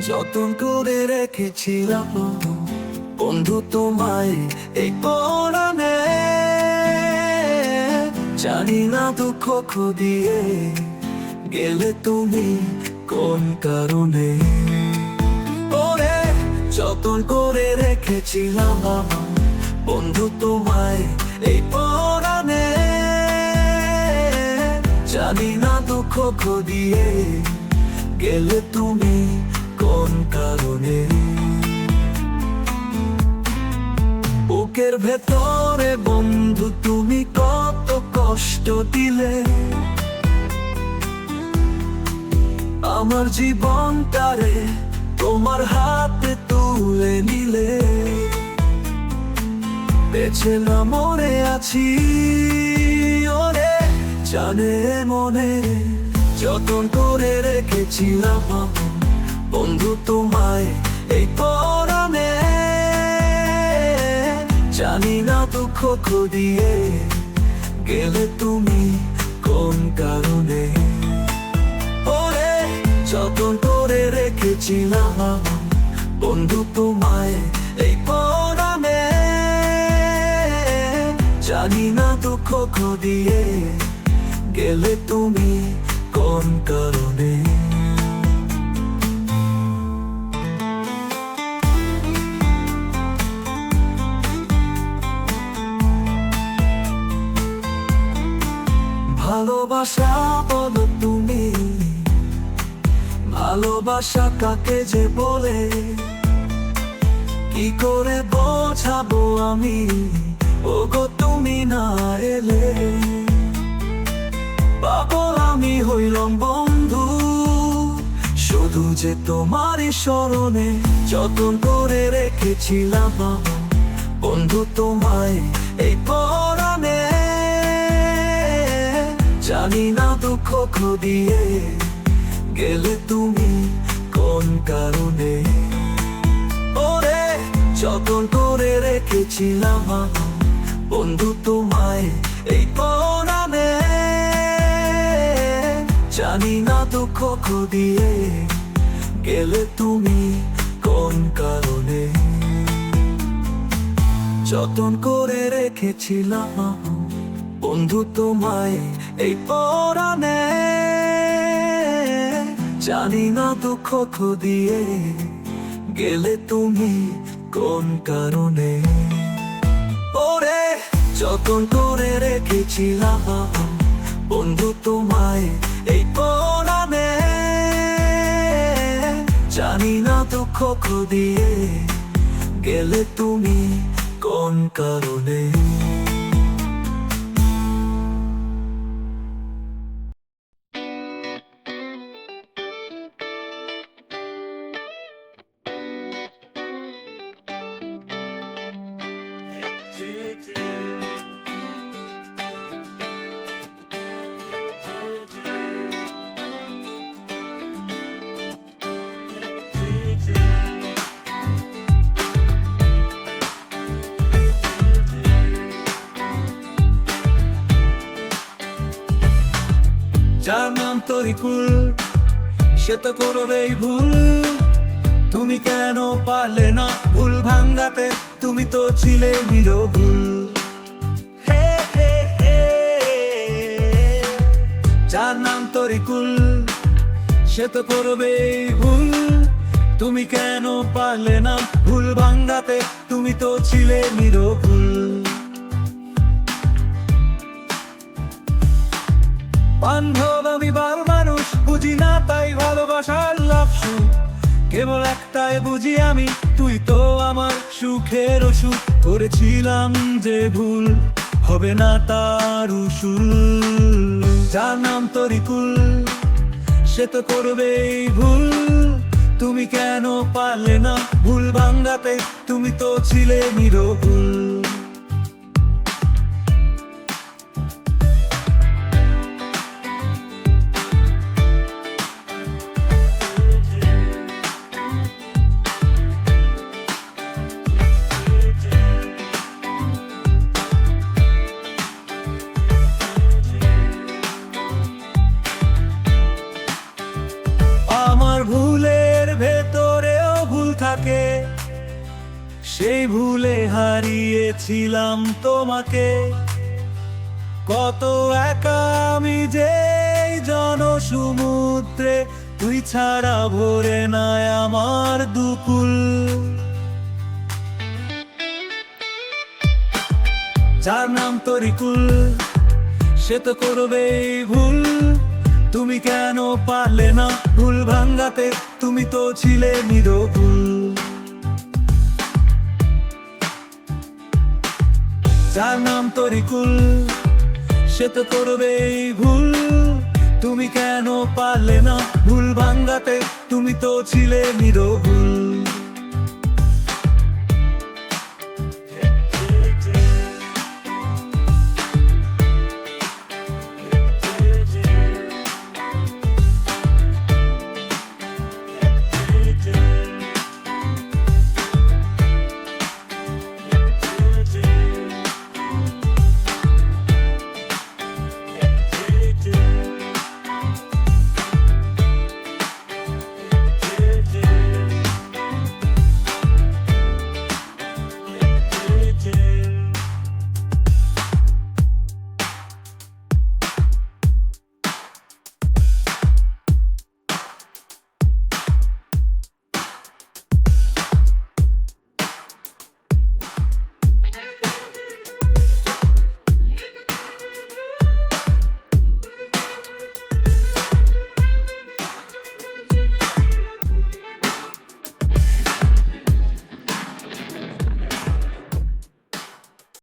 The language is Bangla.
যতন করে রেখেছিলাম বন্ধু তোমায় এই পরাণে, জানি না দুঃখ দিয়ে গেলে তুমি কোন কারণে। ওরে যতন করে রেখেছিলাম বন্ধু তোমায় এই পরাণে, জানি না দুঃখ দিয়ে গেলে তুমি কোন কারণে। বুকের ভেতরে বন্ধু তুমি কত কষ্ট দিলে, আমার জীবনটারে তোমার হাতে তুলে নিলে। বেঁচে না মরে আছি ওরে জানে মনে, যতন করে রেখেছিলাম বন্ধু তোমায় এই পরাণে, জানি না দুঃখ দিয়ে গেলে তুমি কোন কারণে। ওরে যতন করে রেখেছিলাম বন্ধু তোমায় এই পরাণে, জানি না দুঃখ দিয়ে গেলে তুমি কোন কারণে। ভালোবাসা বলো তুমি, ভালোবাসা কাকে যে বলে, কি করে বোঝাবো আমি ওগো তুমি না এলে। পাগল আমি হইলাম বন্ধু শুধু যে তোমারই স্মরণে, যতন করে রেখেছিলাম বন্ধু তোমায় এই পরাণে, জানি না দুঃখ দিয়ে গেলে তুমি কোন কারণে। ওরে যতন করে রেখেছিলাম বন্ধু তোমায় এই পরাণে, জানি না দুঃখ দিয়ে গেলে তুমি কোন কারণে। যতন করে রেখেছিলাম বন্ধু তোমায় এই পরাণে, জানি না দুঃখ দিয়ে গেলে তুমি কোন কারণে। ওরে যতন করে রেখেছিলাম বন্ধু তোমায় এই পরাণে, জানি না দুঃখ দিয়ে গেলে তুমি কোন কারণে। যার নাম তরিকুল সে তো করবেই ভুল, তুমি কেন পারলে না ভুল ভাঙাতে, তুমি তো ছিলে নিরভুল। যার নাম তরিকুল সে তো করবেই ভুল, তুমি কেন পারলে না ভুল ভাঙাতে, তুমি তো ছিলে নিরভুল। বান্ধব আমি বাল মানুষ বুঝি না তাই ভালোবাসার লাভ সুখ, কেবল একটাই বুঝি আমি তুই তো আমার সুখের ওষুধ। করেছিলাম যে ভুল হবে না তার উসুল, যার নাম তরিকুল সে তো করবেই ভুল, তুমি কেন পারলে না ভুল ভাঙাতে, তুমি তো ছিলে নিরভুল। ভুলের ভেতর সেই ভুলে হারিয়েছিলাম তোমাকে। কত একা আমি যে এই জনসমুদ্রে, তুই ছাড়া ভরে নাই আমার দুকুল। যার নাম তরিকুল, সে তো করবেই ভুল। তুমি কেন পারলে না ভুল ভাঙাতে, তুমি তো ছিলে নিরভুল। যার নাম তরিকুল, সে তো করবেই ভুল। তুমি কেন পারলে না ভুল ভাঙাতে, তুমি তো ছিলে নিরভুল।